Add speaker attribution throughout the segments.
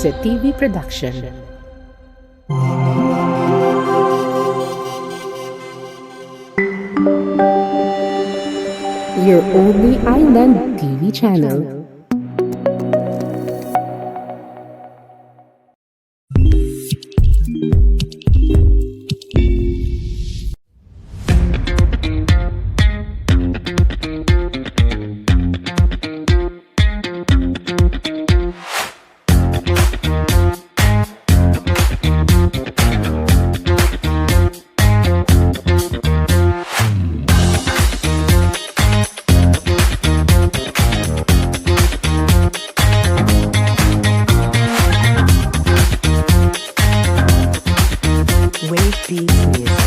Speaker 1: Jose TV Production. Your only island TV channel.
Speaker 2: Wave Beats Music.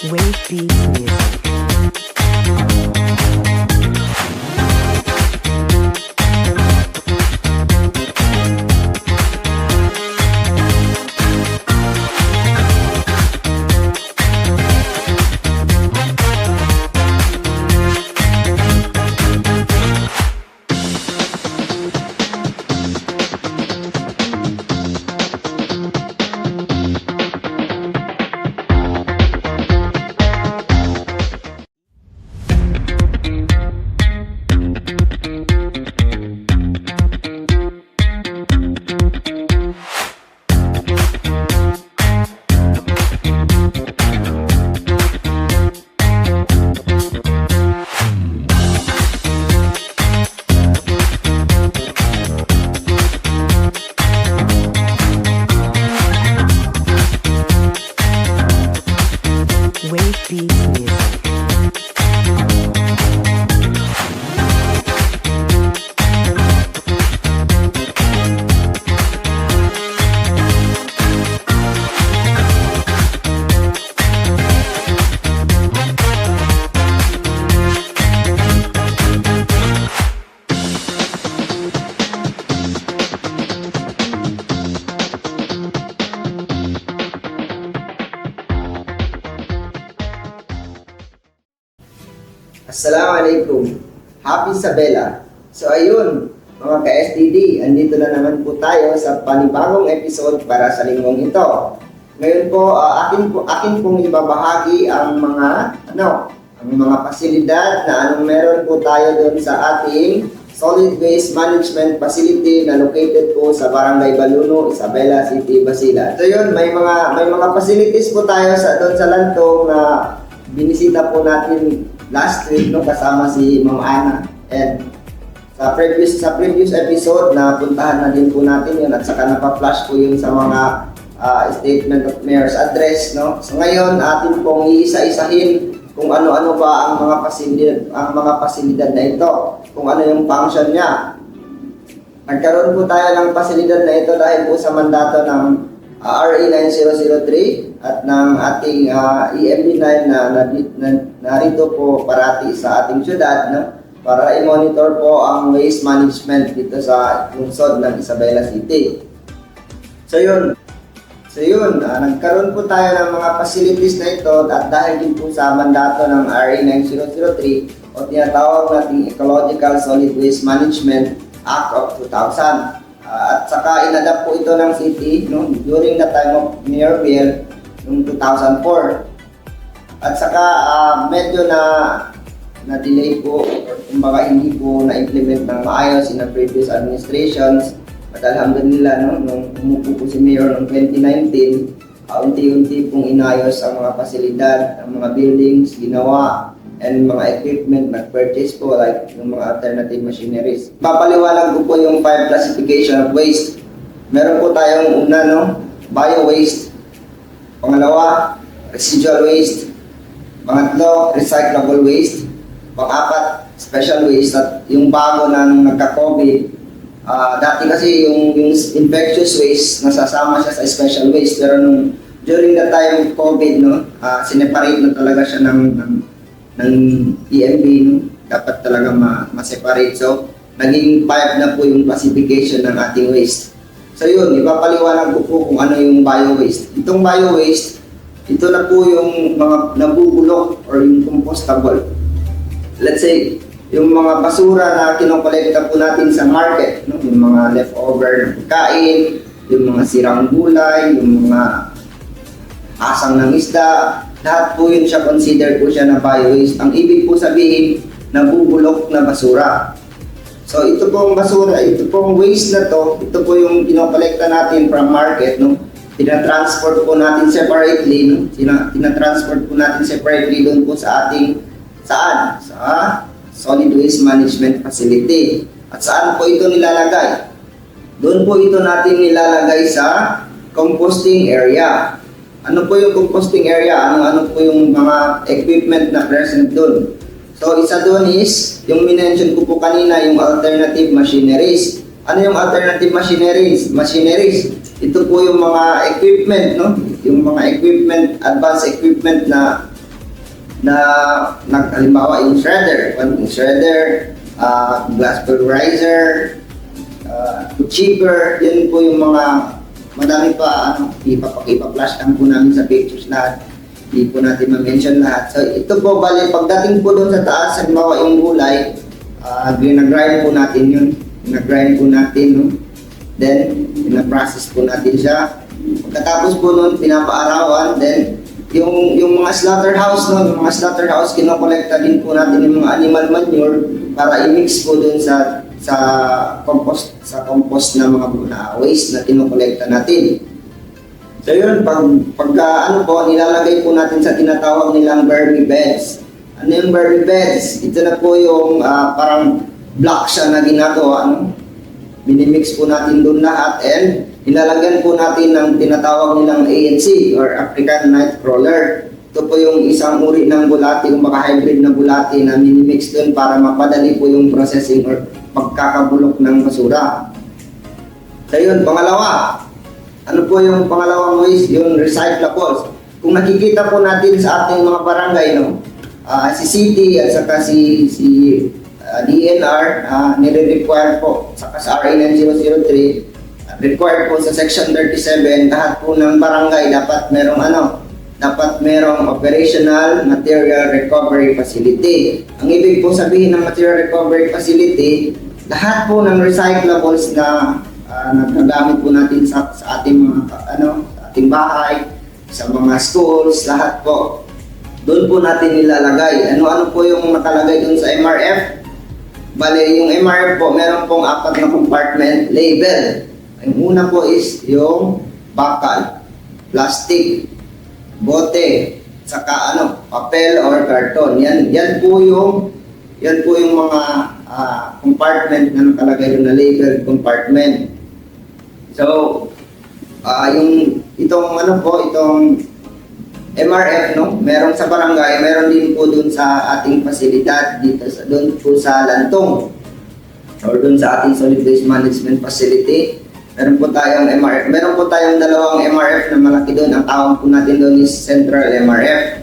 Speaker 2: Wave Beats Music. Wave Beats Music.
Speaker 3: Assalamualaikum. Happy Sabela. So ayun, mga ka-SDD, andito na naman po tayo sa panibagong episode para sa linggong ito. Ngayon po, akin pong ibabahagi ang mga pasilidad na anong meron po tayo doon sa ating Solid Waste Management Facility na located po sa Barangay Baluno, Isabela City, Basilan. So yun, may mga facilities po tayo doon sa Lantong na binisita po natin last week, no, kasama si Ma'am Ana. And sa previous episode na puntahan na din po natin yun at saka napa-flash po yun sa mga statement of mayor's address, no. So ngayon atin pong iisa-isahin kung ano-ano ba ang mga pasilidad na ito, kung ano yung function niya. Nagkaroon po tayo ng pasilidad na ito dahil po sa mandato ng RA 9003 at ng ating EMB9 na narito po parati sa ating syudad, no, para i-monitor po ang waste management dito sa lungsod ng Isabela City. So yun, nagkaroon po tayo ng mga facilities na ito at dahil din po sa mandato ng RA 9003 o tinatawag nating Ecological Solid Waste Management Act of 2000. At saka inadapt po ito ng city, no, during the time of Mayor Biel noong 2004. At saka medyo na-delay po, kumbaga hindi po na-implement ng maayos in the previous administrations At alhamdulillah, no, nung umupo po si Mayor noong 2019, unti-unti pong inayos ang mga pasilidad, ang mga buildings, ginawa, and mga equipment, nag-purchase po like yung mga alternative machineries. Papaliwanag ko po yung 5 classification of waste. Meron po tayong una, no, bio-waste. Pangalawa, residual waste. Pangatlo, recyclable waste. Pang-apat, special waste. At yung bago nang nagka-COVID, dati kasi yung infectious waste, nasasama siya sa special waste. Pero during the time of COVID, no, sineparate na talaga siya ng EMB, no? Dapat talaga ma-separate. So, naging 5 na po yung classification ng ating waste. So yun, ipapaliwanag ko po kung ano yung bio-waste. Itong bio-waste, ito na po yung mga nabubulok or yung compostable. Let's say, yung mga basura na kinokolekta po natin sa market, no? Yung mga leftover na pagkain, yung mga sirang gulay, yung mga asang ng isda, lahat po yun siya, consider po siya na bio-waste. Ang ibig po sabihin, nabubulok na basura. So ito pong basura, ito pong waste na to, ito po yung kinokolekta natin from market, no? Tinatransport po natin separately, no? Tinatransport po natin separately doon po sa ating, saan? Sa Solid Waste Management Facility. At saan po ito nilalagay? Doon po ito natin nilalagay sa composting area. Ano po yung composting area? Ano po yung mga equipment na present doon? So, isa doon is, yung minention ko po kanina, yung alternative machineries. Ano yung alternative machineries? Ito po yung mga equipment, no? Yung mga equipment, advanced equipment na halimbawa yung shredder, glass pulverizer, chipper, yun po yung mga madami pa, ipa-flash lang po namin sa pictures lahat. Hindi po natin ma-mention lahat. So, ito po, bali, pagdating po doon sa taas, halimbawa yung gulay, ginagrind po natin yun. Ginagrind po natin, no? Then, pinaprocess po natin siya. Pagkatapos po nun, pinapaarawan. Then, yung mga slaughterhouse, no? Yung mga slaughterhouse, kinokolekta din po natin yung mga animal manure para i-mix po doon sa compost na mga waste na kinokolekta natin. So yun, pagka ano po, nilalagay po natin sa tinatawag nilang vermi beds. Ano yung vermi beds? Ito na po yung parang block siya na ginagawa. Ano? Minimix po natin doon lahat and nilalagyan po natin ng tinatawag nilang ANC or African Nightcrawler. Ito po yung isang uri ng bulati, yung mga hybrid na bulati na minimix doon para mapadali po yung processing or pagkakabulok ng basura. So yun, pangalawa. Ano po yung pangalawang waste? Yung recyclables. Kung nakikita po natin sa ating mga barangay, no, si City at saka si DNR, nire-require po, saka sa RA 9003, required po sa Section 37, lahat po ng barangay dapat merong operational material recovery facility. Ang ibig po sabihin ng material recovery facility, lahat po ng recyclables na nagagamit po natin sa ating mga sa ating bahay, sa mga schools, lahat po. Doon po natin nilalagay. Ano po yung nakalagay doon sa MRF? Bale, yung MRF po, meron pong 4 na compartment label. Ang una po is yung bakal, plastic, bote, saka papel or karton. Yan po yung mga compartment na nakalagay doon na label compartment. So, itong MRF, no? Meron sa barangay, meron din po dun sa ating pasilidad dito doon po sa Lantong or dun sa ating Solid Waste Management Facility. Meron po tayong MRF. Meron po tayong dalawang MRF na malaki doon. Ang tawag po natin doon is Central MRF.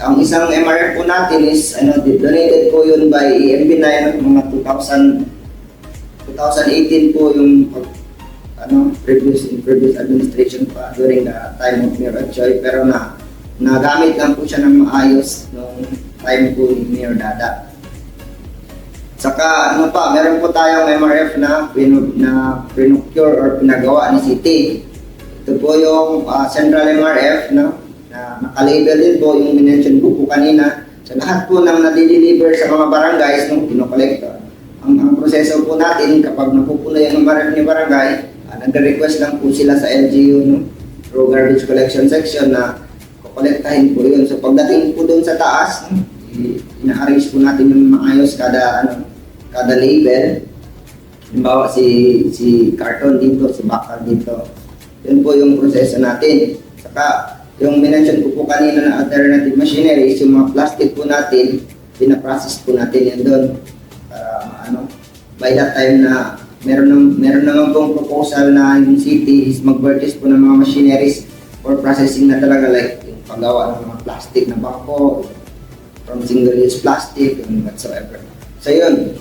Speaker 3: Ang isang MRF po natin is donated po yun by EMB9 mga 2018 po yung previous administration pa during the time of Mayor Atchoy, pero nagamit lang po siya ng maayos nung time po ni Mayor Dada. Saka meron po tayong MRF na pinocure or pinagawa ni City. Ito po yung Central MRF na nakalabel din po yung minention ko po kanina. Sa lahat po ng nadideliver sa mga barangays nung pinokolekta. ang proseso po natin kapag napupuno yan ni barangay, nagre-request lang po sila sa LGU, no? Through garbage collection section na kukolektahin po yun. So pagdating po doon sa taas, no? Ina-arrange po natin yung maayos kada label. Halimbawa si carton dito, si bakal dito. Yun po yung proseso natin. Saka yung minention ko po kanina na alternative machineries, yung mga plastic po natin, pinaprocess po natin yan doon. Para by that time na meron naman pong proposal na yung city is mag-purchase po ng mga machineries for processing na talaga, like yung paggawa ng mga plastic na bangko, from single-use plastic and whatsoever. So yun.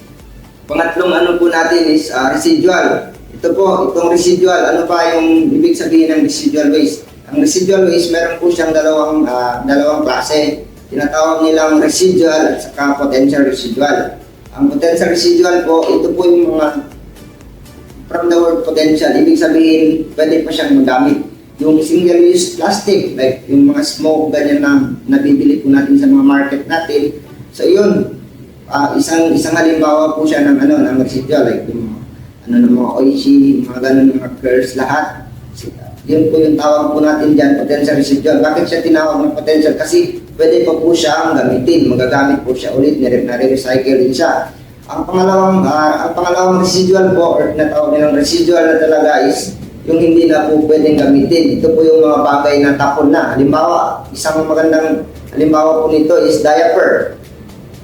Speaker 3: Pangatlong po natin is residual. Itong residual, ano pa yung ibig sabihin ng residual waste? Ang residual waste, meron po siyang dalawang klase. Tinatawag nilang residual at saka potential residual. Ang potential residual po, ito po yung mga from the word potential, ibig sabihin, pwede pa siyang magamit. Yung single-use plastic, like yung mga smoke, ganyan na nabibili po natin sa mga market natin. So yun, isang halimbawa po siya ng residual, like yung ng mga oishi, mga ganun, mga curls, lahat. Yun po yung tawag po natin dyan, potential residual. Bakit siya tinawag ng potential? Kasi pwede pa po siyang gamitin, magagamit po siya ulit, nare-recycle din siya. Ang pangalawang residual po, or tinatawag nilang residual na talaga is yung hindi na po pwedeng gamitin. Ito po yung mga bagay na tapon na. Halimbawa, isang magandang halimbawa po nito is diaper.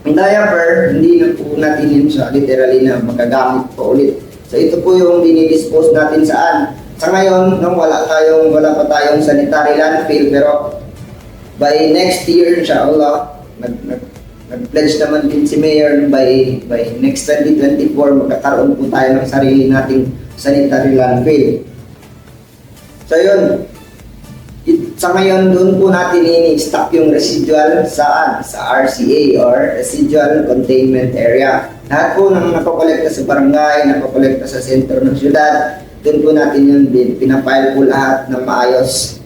Speaker 3: Ang diaper, hindi na po natin yun siya literally na magagamit po ulit. So ito po yung dinidispose natin saan. Sa ngayon, wala pa tayong sanitary landfill, pero by next year, inshallah, nag-pledge naman din si Mayor by next 2024, magkakaroon po tayo ng sarili nating sanitary landfill. So yun, sa ngayon, doon po natin ini-stock yung residual saan? Sa RCA or Residual Containment Area. Lahat po ng nakokolekta sa barangay, nakokolekta sa sentro ng syudad, doon po natin yun din, pinapile po lahat ng maayos.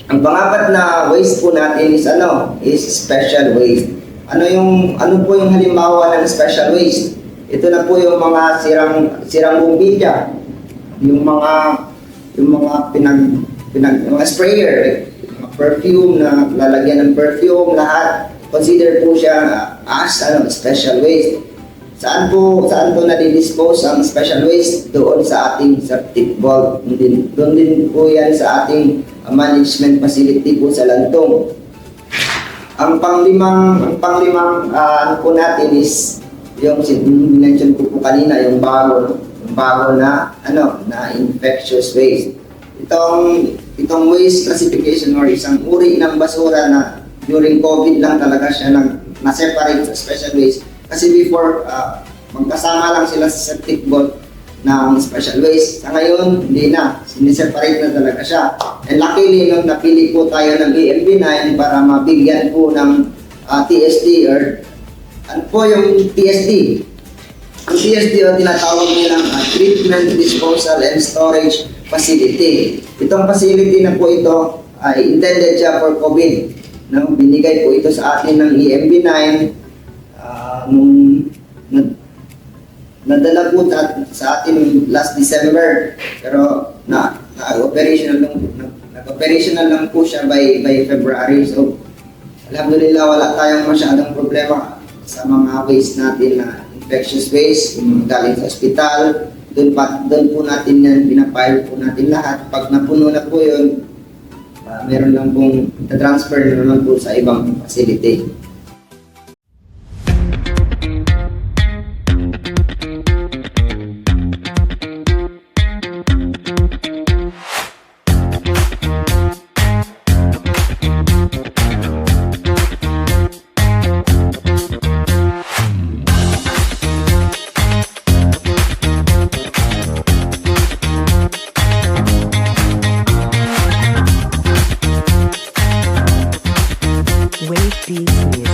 Speaker 3: Ang pangapat na waste po natin is special waste. Ano po yung halimbawa ng special waste? Ito na po yung mga sirang bombilya, yung mga mga sprayer, mga perfume na lalagyan ng perfume, lahat consider po siya as special waste. Saan po nadidispose ang special waste? Doon sa ating septic vault. Doon din po yan sa ating management facility po sa Lantong. Ang panglimang po natin is yung mention ko po kanina, yung bago na infectious waste. Itong waste classification or isang uri ng basura na during COVID lang talaga siya na-separate sa special waste. Kasi before, magkasama lang sila sa septic vault ng special waste. Sa ngayon, hindi na. Siniseparate na talaga siya. And luckily, nung napili po tayo ng EMB9 para mabigyan po ng TSD or ano po yung TSD? Ang TSD o tinatawag nilang Treatment, Disposal, and Storage Facility. Itong facility na po ito ay intended siya for COVID. Binigay po ito sa atin ng EMB9 nung nadala po sa atin last December, pero nag-operational lang po siya by February. So alhamdulillah, wala tayong masyadong problema sa mga waste natin na infectious waste, yung galing sa ospital. Doon po natin yan, pinapile po natin lahat. Pag napuno na po yun, meron lang pong transfer na naman po sa ibang facility.
Speaker 2: Wave Beats Music.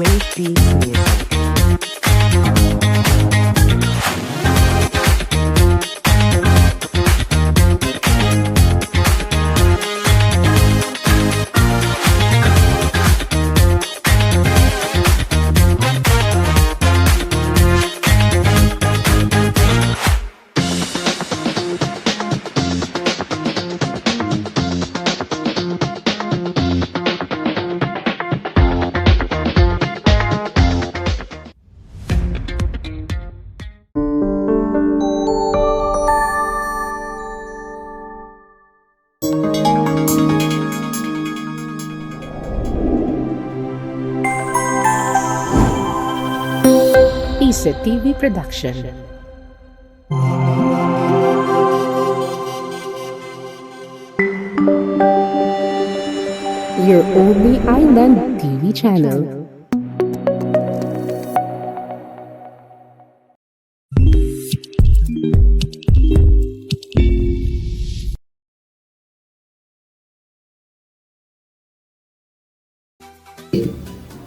Speaker 2: Wavy Music.
Speaker 1: Isa TV Production. Your only island TV channel.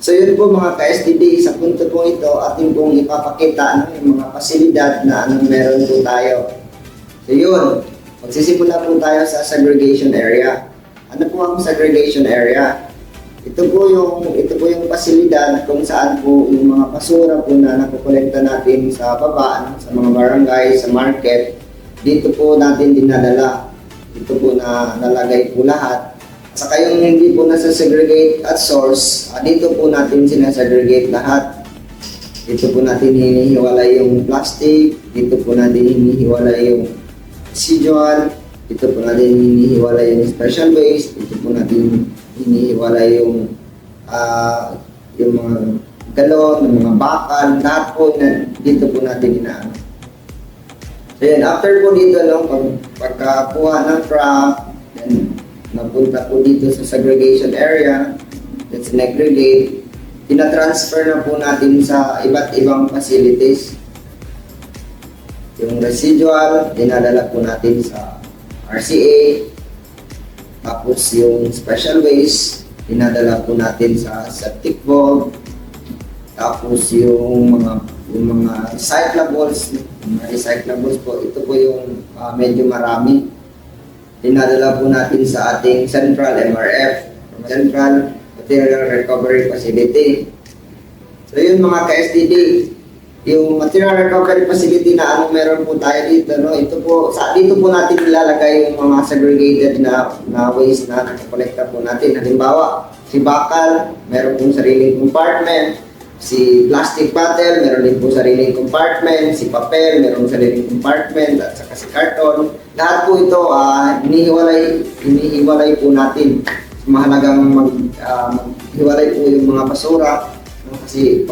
Speaker 3: So yun po mga ka-STD, sa punto po ito, ating pong ipapakita yung mga pasilidad na meron po tayo. So yun, magsisimula po tayo sa segregation area. Ano po ang segregation area? Ito po yung pasilidad kung saan po yung mga basura po na nakukolekta natin sa baba, sa mga barangay, sa market, dito po natin dinadala. Dito po na nalagay po lahat. Saka yung hindi po nasa-segregate at source, dito po natin sinasegregate lahat. Dito po natin hinihiwalay yung plastic, dito po natin hinihiwalay yung residual, dito po natin hinihiwalay yung special waste, dito po natin hinihiwalay yung mga galon, yung mga bakal, lahat po dito po natin inaano. So yun, after po dito, pagkakuha ng truck, then napunta po dito sa segregation area, then sinegregate, tinatransfer na po natin sa iba't ibang facilities. Yung residual, dinadala po natin sa RCA, tapos yung special waste, dinadala po natin sa septic vault, tapos yung mga recyclables po, ito po yung medyo marami. Dinadala po natin sa ating Central MRF, Central Material Recovery Facility. So yun mga ka-STD, yung Material Recovery Facility na meron po tayo dito, dito po natin ilalagay yung mga segregated na waste na nakakolekta po natin. Halimbawa, si bakal, meron pong sariling compartment. Si plastic bottle, meron din po sariling compartment. Si papel, meron sariling compartment. At saka si karton. Lahat po ito, hinihiwalay po natin. Mahalagang maghiwalay po yung mga basura. Kasi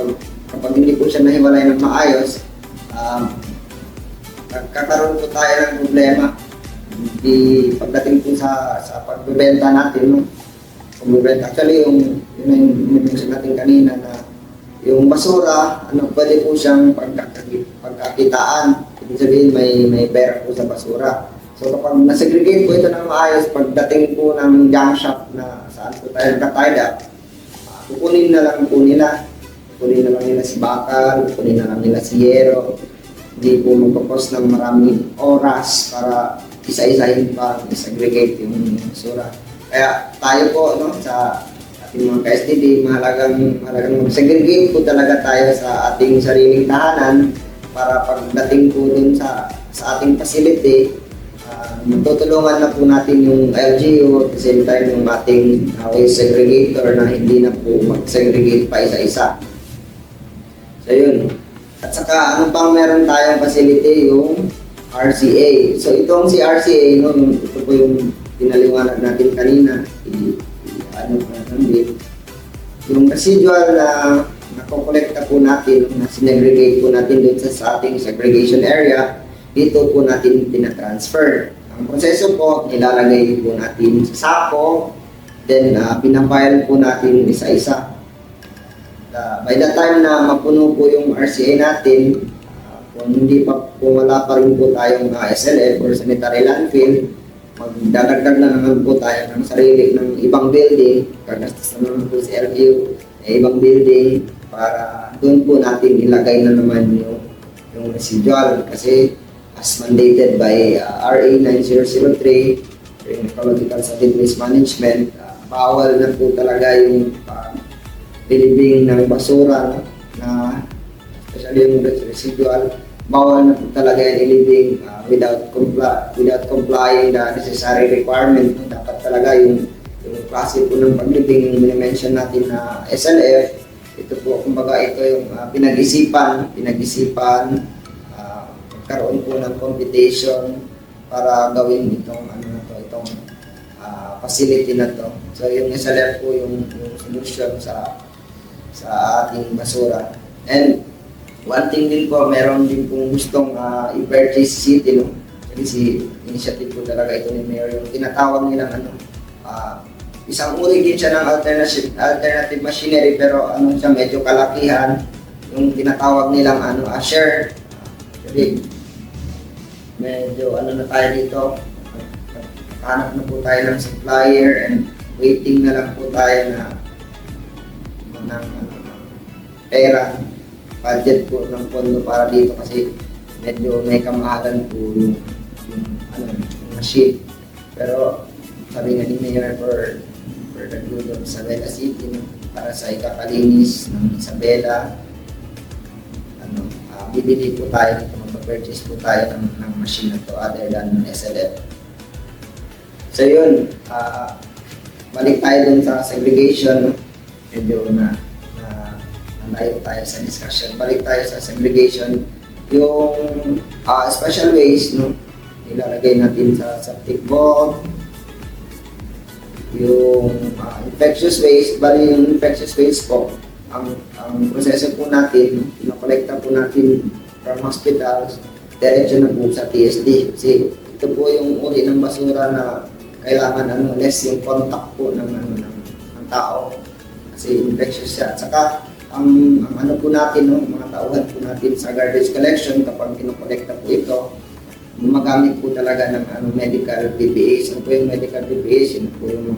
Speaker 3: kapag hindi po siya nahiwalay ng maayos, kakaroon po tayo ng problema. Pagdating po sa pagbebenta natin. Actually, yung mention natin kanina na yung basura, pwede po siyang pagkakitaan. Ibig sabihin, may pera po sa basura. So kapag nasegregate po ito ng maayos, pagdating po ng junk shop na saan po tayo nagkatayda, kukunin na lang po nila. Kukunin na lang nila si bakal, kukunin na lang nila si yero. Hindi po magpapos ng maraming oras para isa-isahin pa, segregate yung basura. Kaya tayo po, sa ating mga ka-STD, mahalagang mag-segregate po talaga tayo sa ating sariling tahanan para pagdating po dun sa ating facility, magtutulungan na po natin yung LGU at the same time yung ating waste segregator na hindi na po mag-segregate pa isa-isa. So yun. At saka ano pang meron tayong facility, yung RCA. So itong si RCA, ito po yung pinaliwanag natin kanina. Yung residual na nakokolekta po natin, na sinegregate po natin doon sa ating segregation area, dito po natin tinatransfer. Ang proseso po, nilalagay po natin sa sako, then pinapile po natin isa-isa. By the time na mapuno po yung RCA natin, kung wala pa rin po tayong SLF or sanitary landfill, magdadagdag na naman po tayo ng sarili ng ibang building, kagastos na naman po si LGU. ibang building para doon po natin ilagay na naman yung residual kasi as mandated by RA 9003 yung Ecological Solid Waste Management, bawal na po talaga yung bilibing ng basura, no? Na especially yung residual, bawal na po talaga yung ilibing without complying the necessary requirement. Dapat talaga yung klase po ng paglibing yung mention natin na SLF, ito po, kumbaga ito yung pinag-isipan, magkaroon po ng competition para gawin itong facility na to. So yung SLF po yung solution sa ating basura. And one thing din po, meron din pong gustong i-purchase city, no? Kasi si initiative po talaga ito ni Mayor, yung tinatawag nilang isang uri din siya ng alternative machinery, pero siya medyo kalakihan, yung tinatawag nilang share. Jadi medyo na tayo dito, hanap na po tayo ng supplier and waiting na lang po tayo ng pera, budget po ng pondo para dito kasi medyo may kamahalan po yung machine. Pero sabi nga ni Mayor for the good of Isabela City, no? Para sa ikakalinis ng Isabela, bibili po tayo dito, mag-purchase po tayo ng machine na to other than SLF. So yun, balik tayo dun sa segregation, no? Medyo nalayo tayo sa discussion. Balik tayo sa segregation. Yung special waste, no? Ilalagay natin sa septic vault. Yung infectious waste, bali yung infectious waste po, ang proseso po natin, pinakolekta po natin from hospitals, diretso na po sa TSD. Kasi ito po yung uri ng basura na kailangan less yung contact po ng tao. Kasi infectious siya. At saka, ang po natin, mga tauhan po natin sa garbage collection, kapag pinakolekta po ito, magamit po talaga ng medical PPEs. Ano po yung medical PPEs? Yun po yung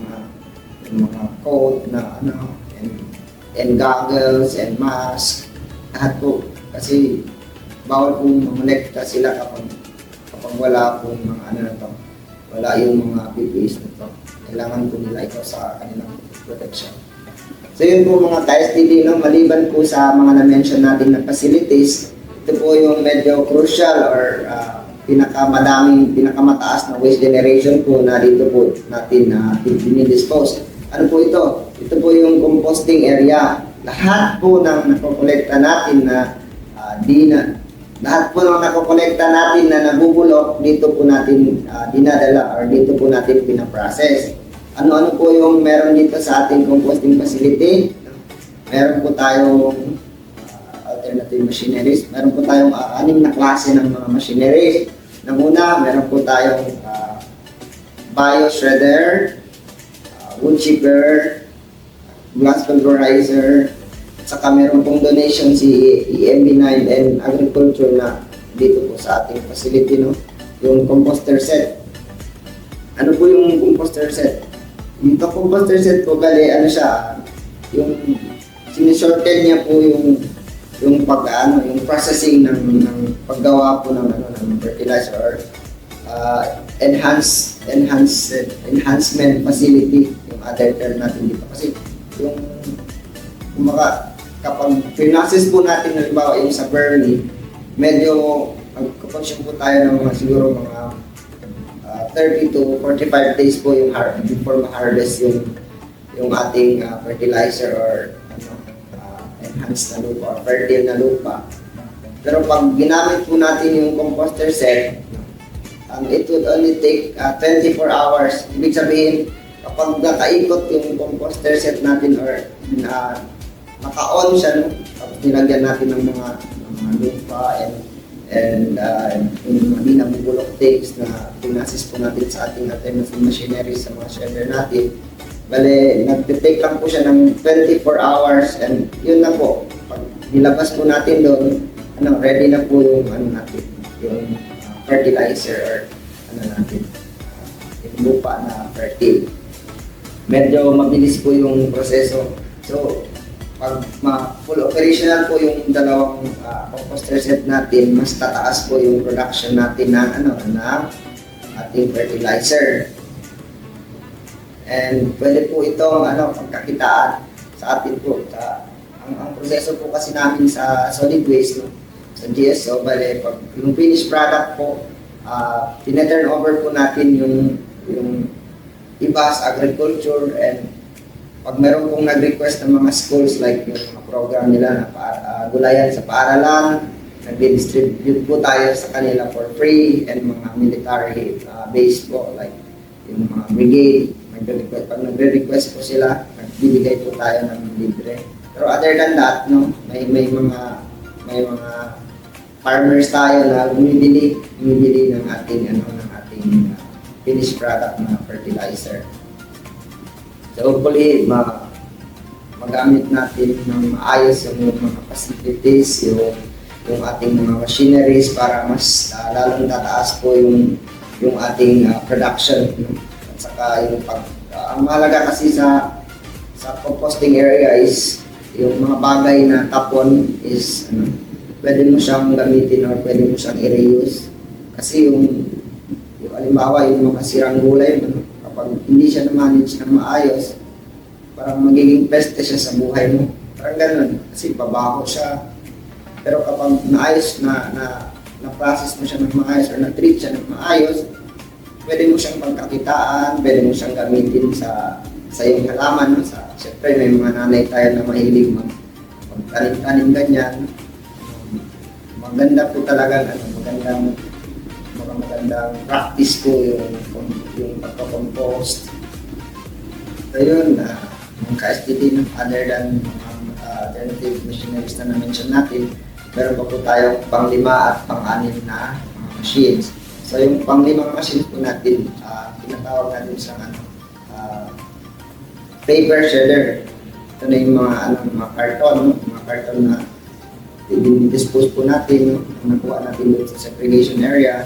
Speaker 3: mga coat na and goggles and mask. Lahat po. Kasi bawal po mamonekta sila kapag wala po mga wala yung mga PPEs na to. Kailangan po nila ito sa kanilang protection. So yun po mga ka-STD, maliban po sa mga na-mention natin na facilities, ito po yung medyo crucial or pinakamataas na waste generation po na dito po natin dinidispose. Ano po ito? Ito po yung composting area. Lahat po ng nakokolekta natin lahat po ng nakokolekta natin na nabubulok, dito po natin dinadala or dito po natin pinaprocess. Ano-ano po yung meron dito sa ating composting facility? Meron po tayong alternative machineries. Meron po tayong 6 na klase ng mga machineries. Una, meron po tayong bio-shredder, wood chipper, glass pulverizer, at saka meron pong donation si EMB9 and Agriculture na dito po sa ating facility, yung composter set. Ano po yung composter set? Yung composter set po, bali, yung sinishorten niya po yung processing ng paggawa po ng fertilizer or enhancement facility, yung other term natin dito. Kasi yung kapag pinocess po natin, halimbawa yung sa Bernie, medyo magkaponsion po tayo ng siguro mga 30 to 45 days po yung before ma-harvest yung ating fertilizer or enhanced na lupa or fertile na lupa. Pero pag ginamit po natin yung composter set, it would only take 24 hours. Ibig sabihin, kapag nakaikot yung composter set natin or naka-on siya, tapos nilagyan natin ng mga lupa and yung mga nabubulok takes na pinasis po natin sa ating alternative machinery sa mga shredder natin. Bale, nag-take lang po siya ng 24 hours and yun na po. Pag nilabas po natin doon, ready na po yung yung fertilizer or yung lupa na fertile. Medyo mabilis po yung proseso. So, pag full operational po yung dalawang composter set natin, mas tataas po yung production natin ng ating fertilizer. And pwede po itong pagkakitaan sa atin po. Ang proseso po kasi namin sa solid waste, no? Sa GSO, bale, pag yung finished product po, tina-turn over po natin yung iba sa agriculture, and pag meron pong nag-request ng mga schools like yung mga program nila na gulayan sa paaralan, nag-distribute po tayo sa kanila for free, and mga military base po like yung mga brigade, pag nagre-request po sila, nagbibigay po tayo ng libre. Pero other than that, no, may mga farmers tayo na bumibili ng ating finished product na fertilizer. So hopefully magamit natin ng maayos yung mga facilities, yung ating mga machineries para mas lalong tataas po yung ating production. At saka ang mahalaga kasi sa composting area is yung mga bagay na tapon is pwede mo siyang gamitin or pwede mo siyang i-reuse. Kasi yung halimbawa yung mga sirang gulay, kapag hindi siya na-manage ng maayos, parang magiging peste siya sa buhay mo. Parang ganun, kasi pabaho siya. Pero kapag naayos na-process mo siya ng maayos or na-treat siya ng maayos, pwede mo siyang pagkakitaan, pwede mo siyang gamitin sa iyong halaman. Siyempre may mga nanay tayo na mahilig magtanim-tanim ganyan. Maganda po talaga, magandang practice po yung pagka-compost. So yun, yung ka-STD, other than alternative machineries na na-mention natin, meron pa po tayong pang-5 at pang-6 na machines. So yung pang-5 machines po natin, tinatawag natin sa paper shredder. Ito na yung mga karton na i-dispose po natin, nakuha natin doon sa segregation area.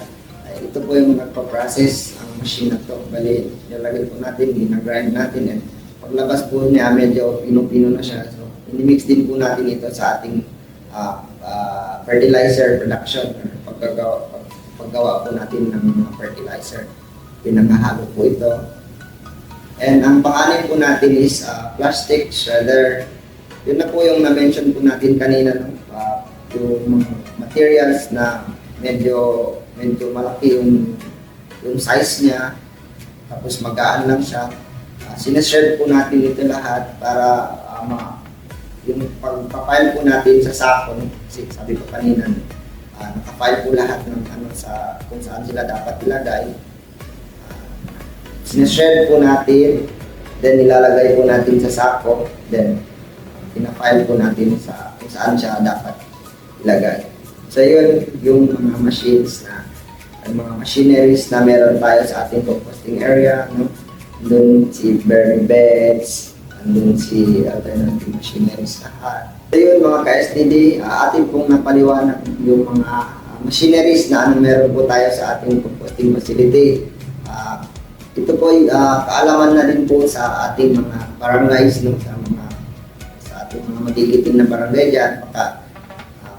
Speaker 3: Ito po yung nagpa-process ang machine na to. Bali, nilagay po natin, ginagrind natin, and paglabas po niya, medyo pino-pino na siya. So, inimix din po natin ito sa ating fertilizer production, paggawa po natin ng mga fertilizer. Pinangahalo po ito. And ang pang-anim po natin is plastic shredder. Yun na po yung na-mention po natin kanina, no? Yung materials na medyo malaki yung size niya, tapos magaan lang siya. Sinashred po natin ito lahat para yung pagpapile po natin sa sako, kasi sabi ko kanina, nakapile po lahat ng kung saan sila dapat ilagay. Sinashred po natin, then nilalagay po natin sa sako, then pinapile po natin sa kung saan siya dapat ilagay. So yun, yung mga machines mga machineries na meron tayo sa ating composting area, no? Doon si berry beds, doon si alternative machineries lahat. So yun mga ka-STD, ating pong napaliwanag yung mga machineries na meron po tayo sa ating composting facility. Ito po yung kaalaman na din po sa ating mga barangays, no? Sa ating mga magigiting na barangay dyan. Baka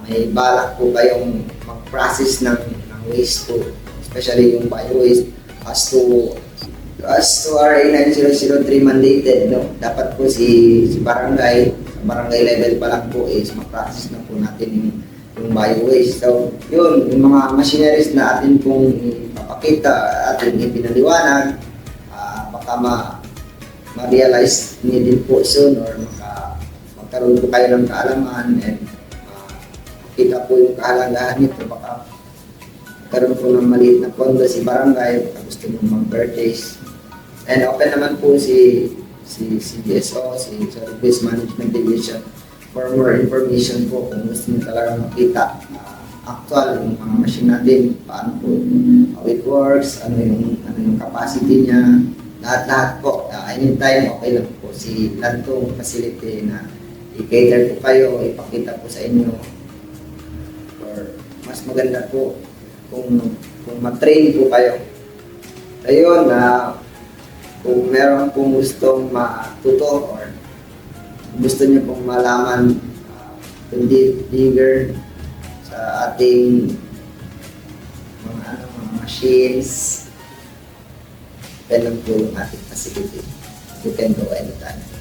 Speaker 3: may balak po kayong mag-process ng waste po, especially yung bio-waste as to RA 9003 mandated, no? Dapat po si barangay, sa barangay level pa lang po is mag-process na po natin yung bio-waste. So yun, yung mga machineries na atin pong ipapakita, atin ipinaliwanag, baka ma-realize niyo din po soon, or magkaroon po kayo ng kaalaman, and kita po yung kahalagahan nito. Baka karoon po ng maliit na pondo si barangay, baka gusto mong mag-purchase. And open naman po si GSO, si Solid Waste Management Division, for more information po kung gusto nyo talaga makita actual yung mga machine natin, paano po, how it works, ano yung capacity niya, lahat-lahat po. Anytime, okay lang po si Lantong facility na i-cater po kayo, ipakita po sa inyo. Or mas maganda po kung ma-train po kayo. Ayun, kung meron pong gustong matuto or gusto niyo pong malaman kundi digger sa ating mga machines, depende po yung ating facility. You can go anytime.